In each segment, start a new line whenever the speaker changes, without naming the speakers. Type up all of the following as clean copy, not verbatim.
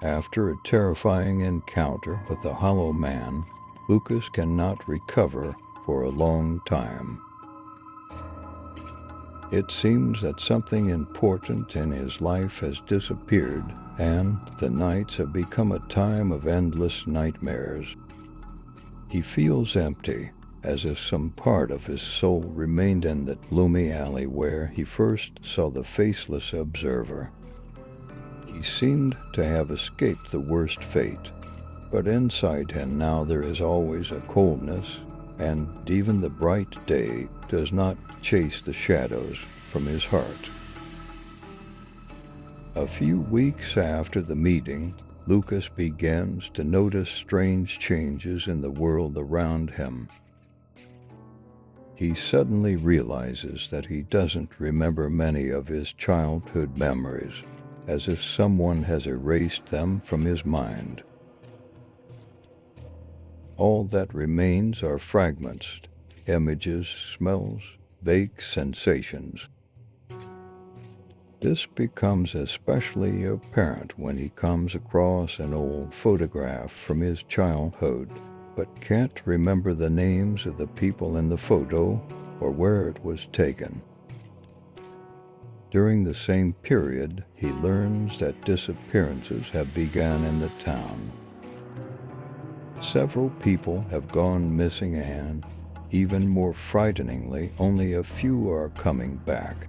After a terrifying encounter with the Hollow Man, Lukas cannot recover for a long time. It seems that something important in his life has disappeared, and the nights have become a time of endless nightmares. He feels empty, as if some part of his soul remained in the gloomy alley where he first saw the faceless observer. He seemed to have escaped the worst fate, but inside him now there is always a coldness, and even the bright day does not chase the shadows from his heart. A few weeks after the meeting, Lukas begins to notice strange changes in the world around him. He suddenly realizes that he doesn't remember many of his childhood memories, as if someone has erased them from his mind. All that remains are fragments, images, smells, vague sensations. This becomes especially apparent when he comes across an old photograph from his childhood, but can't remember the names of the people in the photo or where it was taken. During the same period, he learns that disappearances have begun in the town. Several people have gone missing and, even more frighteningly, only a few are coming back.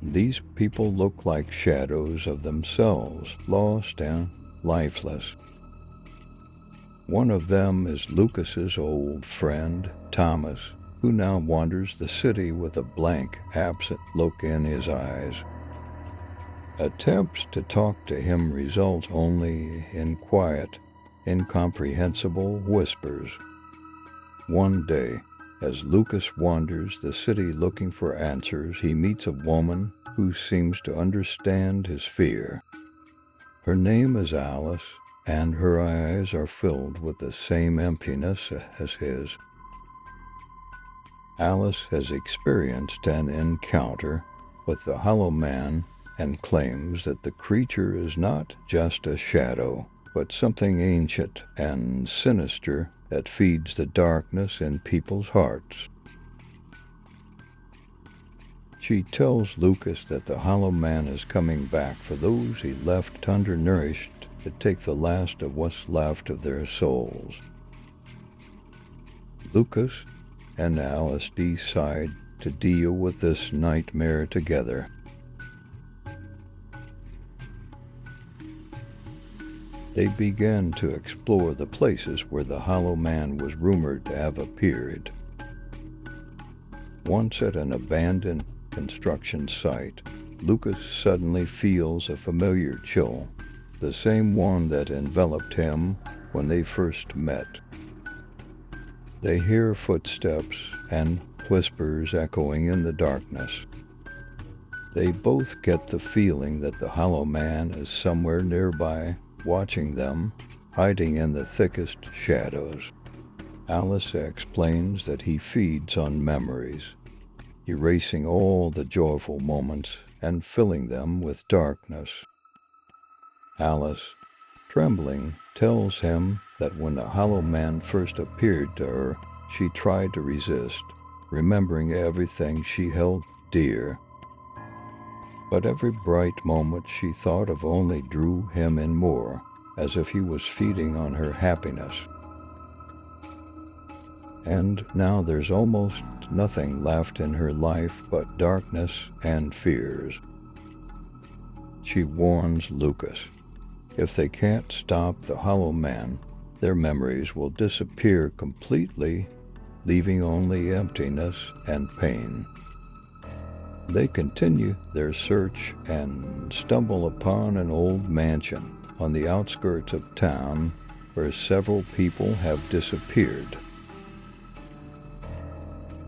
These people look like shadows of themselves, lost and lifeless. One of them is Lukas's old friend, Thomas, who now wanders the city with a blank, absent look in his eyes. Attempts to talk to him result only in quiet, incomprehensible whispers. One day, as Lukas wanders the city looking for answers, he meets a woman who seems to understand his fear. Her name is Alice, and her eyes are filled with the same emptiness as his. Alice has experienced an encounter with the Hollow Man and claims that the creature is not just a shadow, but something ancient and sinister that feeds the darkness in people's hearts. She tells Lukas that the Hollow Man is coming back for those he left undernourished to take the last of what's left of their souls. Lukas and Alice decide to deal with this nightmare together. They began to explore the places where the Hollow Man was rumored to have appeared. Once at an abandoned construction site, Lukas suddenly feels a familiar chill, the same one that enveloped him when they first met. They hear footsteps and whispers echoing in the darkness. They both get the feeling that the Hollow Man is somewhere nearby, watching them, hiding in the thickest shadows. Alice explains that he feeds on memories, erasing all the joyful moments and filling them with darkness. Alice, trembling, tells him that when the Hollow Man first appeared to her, she tried to resist, remembering everything she held dear. But every bright moment she thought of only drew him in more, as if he was feeding on her happiness. And now there's almost nothing left in her life but darkness and fears. She warns Lukas, if they can't stop the Hollow Man, their memories will disappear completely, leaving only emptiness and pain. They continue their search and stumble upon an old mansion on the outskirts of town where several people have disappeared.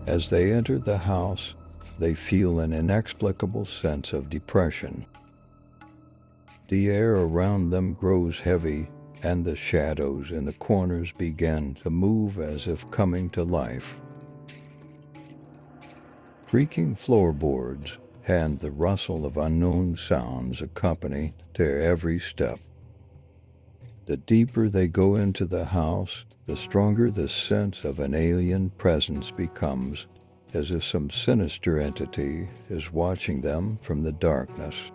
As they enter the house, they feel an inexplicable sense of depression. The air around them grows heavy, and the shadows in the corners begin to move as if coming to life. Creaking floorboards and the rustle of unknown sounds accompany their every step. The deeper they go into the house, the stronger the sense of an alien presence becomes, as if some sinister entity is watching them from the darkness.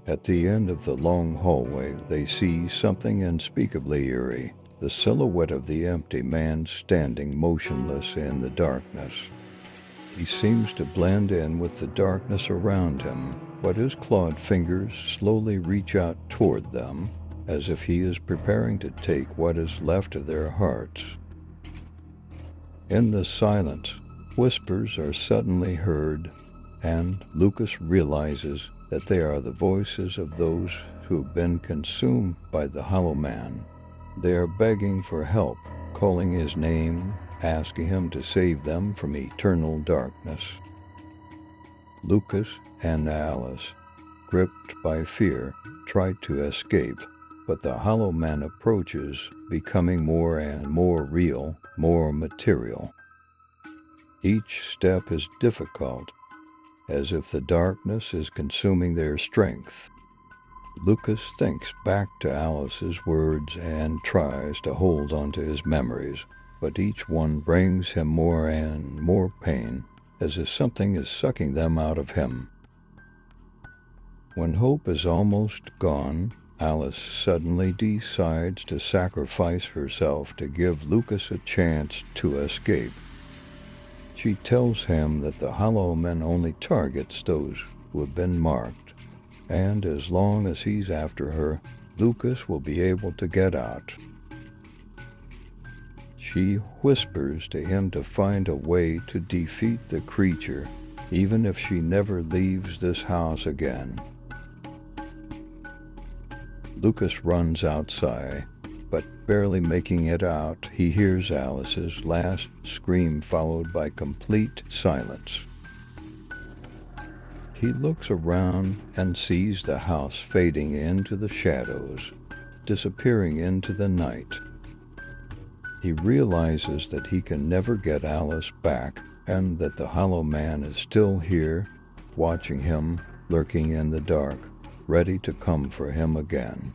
At the end of the long hallway, they see something unspeakably eerie, the silhouette of the empty man standing motionless in the darkness. He seems to blend in with the darkness around him, but his clawed fingers slowly reach out toward them, as if he is preparing to take what is left of their hearts. In the silence, whispers are suddenly heard, and Lukas realizes that they are the voices of those who have been consumed by the Hollow Man. They are begging for help, calling his name, asking him to save them from eternal darkness. Lukas and Alice, gripped by fear, try to escape, but the Hollow Man approaches, becoming more and more real, more material. Each step is difficult, as if the darkness is consuming their strength. Lukas thinks back to Alice's words and tries to hold on to his memories, but each one brings him more and more pain, as if something is sucking them out of him. When hope is almost gone, Alice suddenly decides to sacrifice herself to give Lukas a chance to escape. She tells him that the Hollow Man only targets those who have been marked, and as long as he's after her, Lukas will be able to get out. She whispers to him to find a way to defeat the creature, even if she never leaves this house again. Lukas runs outside, but barely making it out, he hears Alice's last scream followed by complete silence. He looks around and sees the house fading into the shadows, disappearing into the night. He realizes that he can never get Alice back, and that the Hollow Man is still here, watching him, lurking in the dark, ready to come for him again.